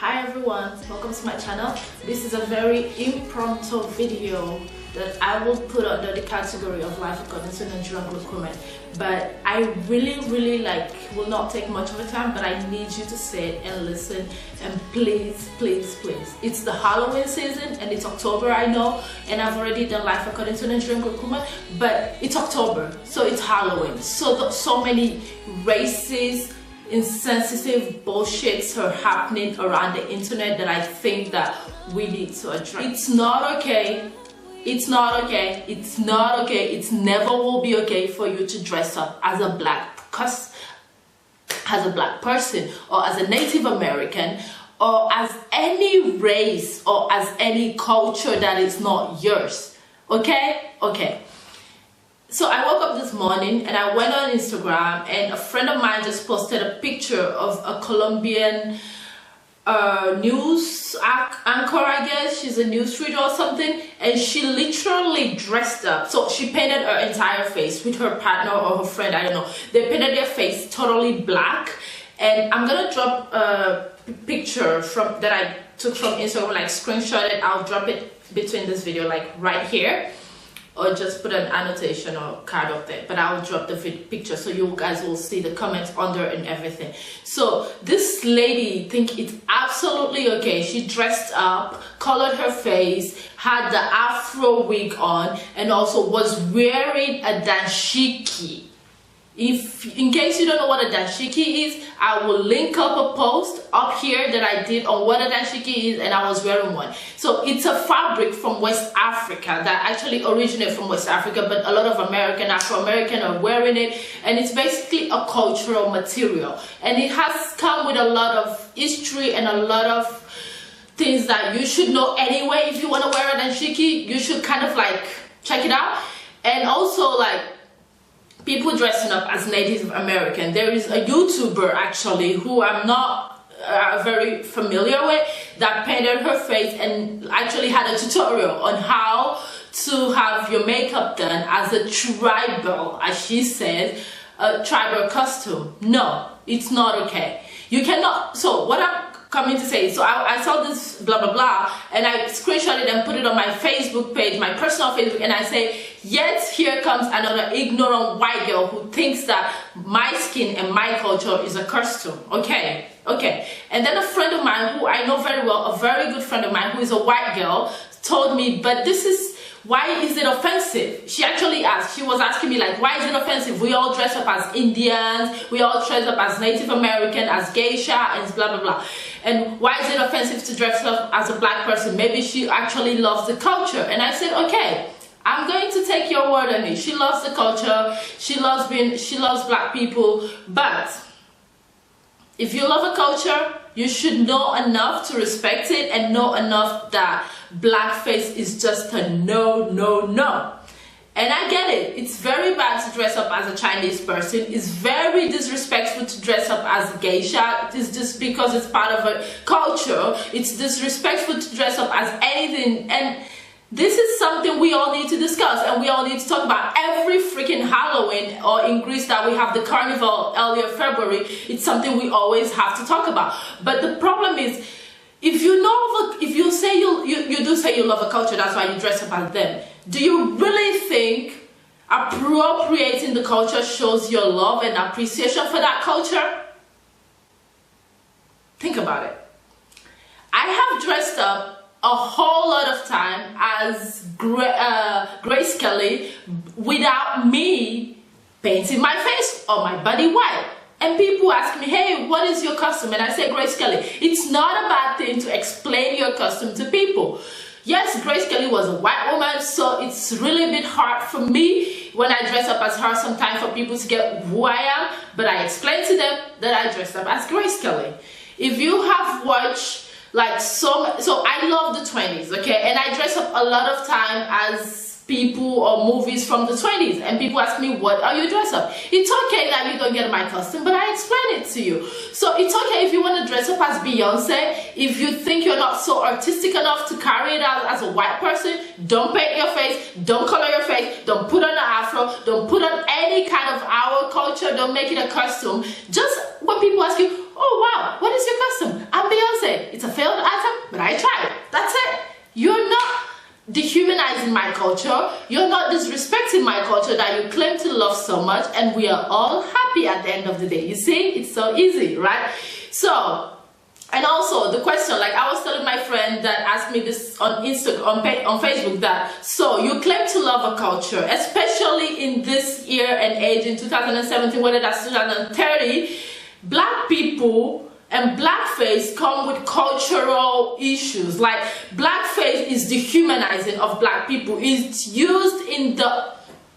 Hi everyone, welcome to my channel. This is a very impromptu video that I will put under the category of life according to Nigerian women. But I really will not take much of a time, but I need you to sit and listen, and please. It's the Halloween season and it's October, I know, and I've already done life according to Nigerian women, but it's October, so it's Halloween. So many racist, insensitive bullshits are happening around the internet that I think that we need to address. It's not okay. It's not okay. It's not okay. It never will be okay for you to dress up as a black person, or as a Native American, or as any race, or as any culture that is not yours. Okay? Okay. So I woke up this morning and I went on Instagram, and a friend of mine just posted a picture of a Colombian news anchor, I guess. She's a newsreader or something, and she literally dressed up. So she painted her entire face with her partner or her friend, I don't know. They painted their face totally black, and I'm gonna drop a picture that I took from Instagram, like screenshot it. I'll drop it between this video, like right here, or just put an annotation or card up there, but I'll drop the picture so you guys will see the comments under and everything. So this lady think it's absolutely okay. She dressed up, colored her face, had the afro wig on, and also was wearing a dashiki. In case you don't know what a dashiki is, I will link up a post up here that I did on what a dashiki is, and I was wearing one. So it's a fabric from West Africa that actually originated from West Africa, but a lot of Afro-American are wearing it, and it's basically a cultural material, and it has come with a lot of history and a lot of things that you should know anyway. If you want to wear a dashiki, you should kind of like check it out. And also, like, people dressing up as Native American. There is a YouTuber actually who I'm not very familiar with that painted her face and actually had a tutorial on how to have your makeup done as a tribal, as she said, a tribal costume. No, it's not okay. You cannot. So what I'm coming to say, so I saw this blah blah blah, and I screenshot it and put it on my Facebook page, my personal Facebook, and I say, yes, here comes another ignorant white girl who thinks that my skin and my culture is a costume. Okay. And then a friend of mine who I know very well, a very good friend of mine who is a white girl, told me, but this is, why is it offensive? She actually asked, she was asking me like, why is it offensive? We all dress up as Indians, we all dress up as Native American, as geisha, and blah blah blah. And why is it offensive to dress up as a black person? Maybe she actually loves the culture. And I said, okay, I'm going to take your word on it. She loves the culture, she loves black people, but if you love a culture, you should know enough to respect it, and know enough that blackface is just a no. And I get it. It's very bad to dress up as a Chinese person. It's very disrespectful to dress up as a geisha. It's just because it's part of a culture. It's disrespectful to dress up as anything. And this is something we all need to discuss, and we all need to talk about. Every freaking Halloween, or in Greece that we have the carnival earlier February, it's something we always have to talk about. But the problem is, if you say you do say you love a culture, that's why you dress up as them. Do you really think appropriating the culture shows your love and appreciation for that culture? Think about it. I have dressed up a whole lot of time as Grace Kelly without me painting my face or my body white. And people ask me, hey, what is your costume? And I say, Grace Kelly. It's not a bad thing to explain your costume to people. Yes, Grace Kelly was a white woman, so it's really a bit hard for me when I dress up as her sometimes for people to get who I am, but I explain to them that I dressed up as Grace Kelly. If you have watched like so I love the 20s, okay, and I dress up a lot of time as people or movies from the 20s, and people ask me, what are you dressed up? It's okay that you don't get my costume, but I explain it to you. So it's okay if you want to dress up as Beyonce. If you think you're not so artistic enough to carry it out as a white person, don't paint your face, don't color your face, don't put on an afro, don't put on any kind of our culture, don't make it a costume. Just when people ask you, oh wow, what is your costume? I'm Beyonce. It's a failed attempt, but I tried. That's it. You're not dehumanizing my culture. You're not disrespecting my culture that you claim to love so much, and we are all happy at the end of the day. You see, it's so easy, right? So, and also the question, like I was telling my friend that asked me this on Instagram, on Facebook, that so you claim to love a culture, especially in this year and age in 2017, whether that's 2030, black people and blackface come with cultural issues. Like blackface is dehumanizing of black people. It's used in the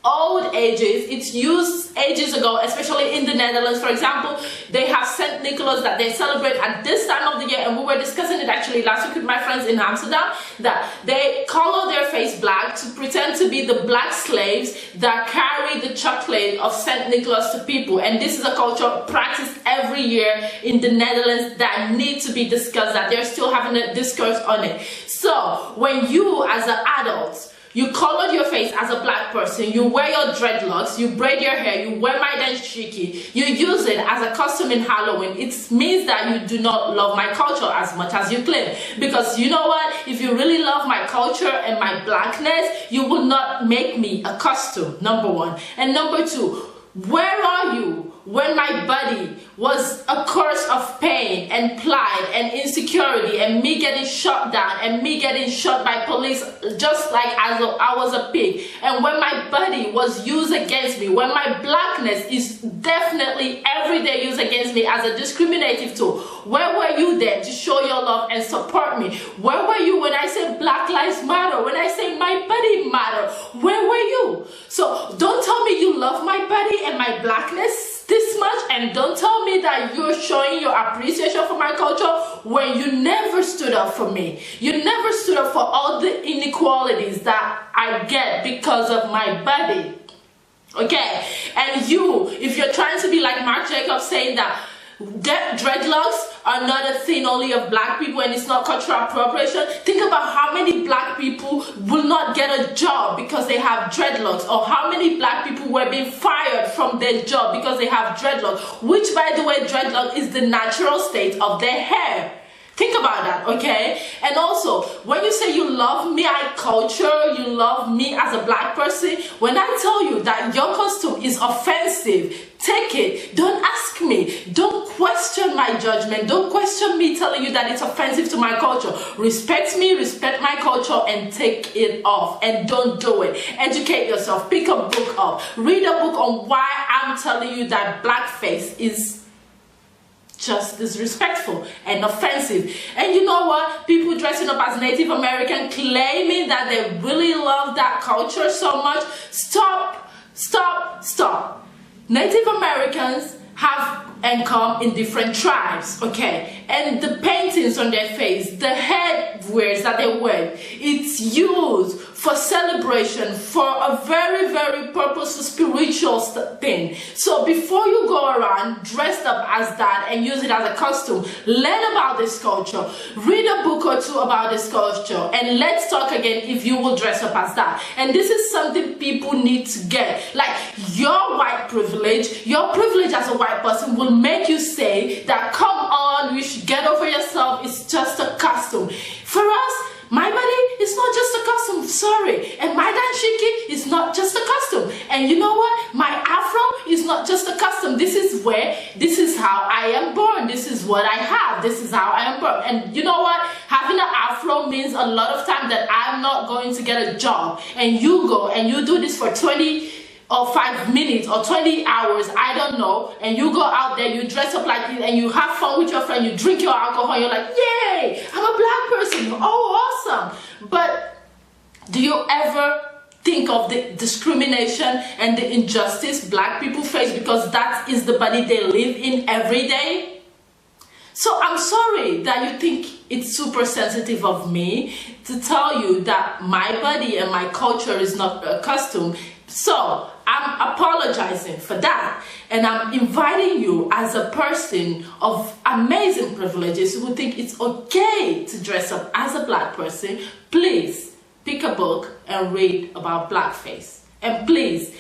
old ages. It's used ages ago, especially in the Netherlands. For example, they have St. Nicholas that they celebrate at this time of the year, and we were discussing it actually last week with my friends in Amsterdam, that they color their face black to pretend to be the black slaves that carry the chocolate of St. Nicholas to people. And this is a culture practiced every year in the Netherlands that needs to be discussed, that they're still having a discourse on it. So when you as an adult, you colored your face as a black person, you wear your dreadlocks, you braid your hair, you wear my dashiki, you use it as a costume in Halloween, it means that you do not love my culture as much as you claim. Because you know what? If you really love my culture and my blackness, you will not make me a costume, number one. And number two, where are you when my body was a curse of pain and plight and insecurity and me getting shot down and me getting shot by police just like as I was a pig, and when my body was used against me, when my blackness is definitely every day used against me as a discriminative tool? Where were you there to show your love and support me? Where were you when I said Black Lives Matter, when I say my body matter? Where were you? So don't tell me you love my body and my blackness this much, and don't tell me that you're showing your appreciation for my culture when you never stood up for me. You never stood up for all the inequalities that I get because of my body. Okay? And you, if you're trying to be like Mark Jacobs saying that dreadlocks are not a thing only of black people and it's not cultural appropriation, think about how many black people will not get a job because they have dreadlocks, or how many black people were being fired from their job because they have dreadlocks, which by the way, dreadlock is the natural state of their hair. Think about that, okay? And also, when you say you love me, culture, you love me as a black person, when I tell you that your costume is offensive, take it. Don't ask me. Don't question my judgment. Don't question me telling you that it's offensive to my culture. Respect me, respect my culture, and take it off. And don't do it. Educate yourself. Pick a book up. Read a book on why I'm telling you that blackface is just disrespectful and offensive. And you know what? People dressing up as Native American, claiming that they really love that culture so much. Stop, stop, stop. Native Americans have and come in different tribes, okay? And the paintings on their face, the headwears that they wear, it's used for celebration, for a very, very purposeful spiritual thing. So before you go around dressed up as that and use it as a costume, learn about this culture, read a book or two about this culture, and let's talk again if you will dress up as that. And this is something people need to get. Like, your white privilege as a white person will make you say that, come on, you should get over yourself, it's just a costume. For us, my body is not just a costume, sorry. And my dashiki is not just a costume. And you know what? My afro is not just a costume. This is how I am born. This is what I have. This is how I am born. And you know what? Having an afro means a lot of time that I'm not going to get a job. And you go and you do this for 20 or 5 minutes or 20 hours, I don't know, and you go out there, you dress up like this, and you have fun with your friend, you drink your alcohol, and you're like, yay, I'm a black person, oh, awesome. But do you ever think of the discrimination and the injustice black people face because that is the body they live in every day? So I'm sorry that you think it's super sensitive of me to tell you that my body and my culture is not a costume. So I'm apologizing for that, and I'm inviting you as a person of amazing privileges who think it's okay to dress up as a black person. Please pick a book and read about blackface. And please,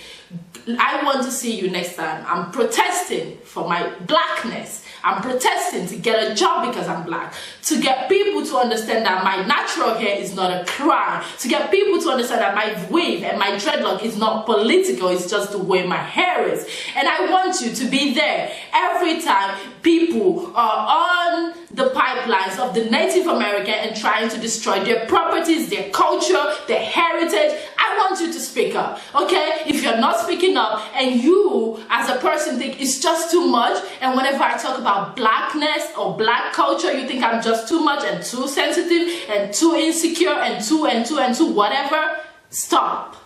I want to see you next time. I'm protesting for my blackness. I'm protesting to get a job because I'm black, to get people to understand that my natural hair is not a crime, to get people to understand that my weave and my dreadlock is not political, it's just the way my hair is. And I want you to be there every time people are on the pipelines of the Native American and trying to destroy their properties, their culture, their heritage. I want you to speak up, okay? If you're not speaking up and you as a person think it's just too much, and whenever I talk about blackness or black culture, you think I'm just too much and too sensitive and too insecure and too whatever, stop.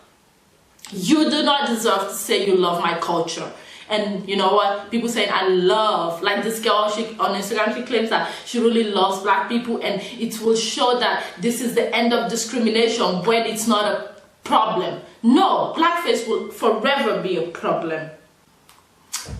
You do not deserve to say you love my culture. And you know what? People saying I love, like this girl, she on Instagram, she claims that she really loves black people, and it will show that this is the end of discrimination when it's not a problem. No, blackface will forever be a problem.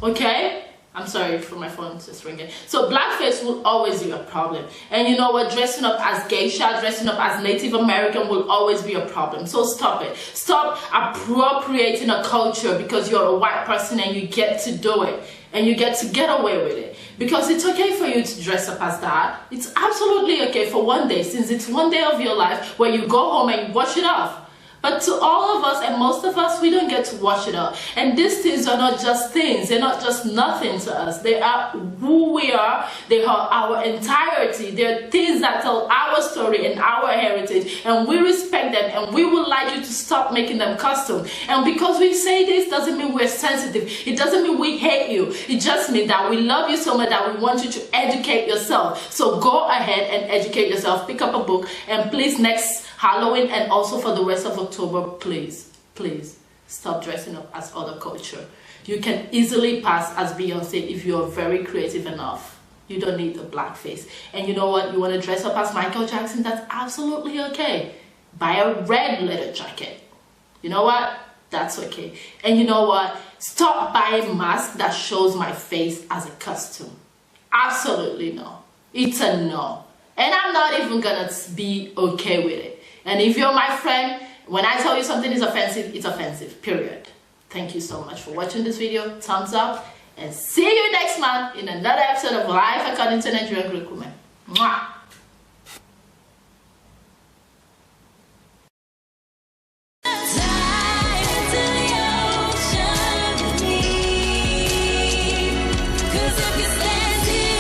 Okay? I'm sorry for my phone just ringing. So blackface will always be a problem. And you know what? Dressing up as geisha, dressing up as Native American will always be a problem. So stop it. Stop appropriating a culture because you're a white person and you get to do it. And you get to get away with it. Because it's okay for you to dress up as that. It's absolutely okay for one day, since it's one day of your life where you go home and you wash it off. But to all of us, and most of us, we don't get to wash it up. And these things are not just things. They're not just nothing to us. They are who we are. They are our entirety. They're things that tell our story and our heritage. And we respect them. And we would like you to stop making them custom. And because we say this doesn't mean we're sensitive. It doesn't mean we hate you. It just means that we love you so much that we want you to educate yourself. So go ahead and educate yourself. Pick up a book. And please, next Halloween and also for the rest of October, please stop dressing up as other culture. You can easily pass as Beyonce if you're very creative enough. You don't need a blackface. And you know what? You want to dress up as Michael Jackson? That's absolutely okay. Buy a red leather jacket. You know what? That's okay. And you know what? Stop buying masks that shows my face as a costume. Absolutely no. It's a no. And I'm not even gonna be okay with it. And if you're my friend, when I tell you something is offensive, it's offensive, period. Thank you so much for watching this video. Thumbs up. And see you next month in another episode of Life According to Nigerian Greek Women. Mwah!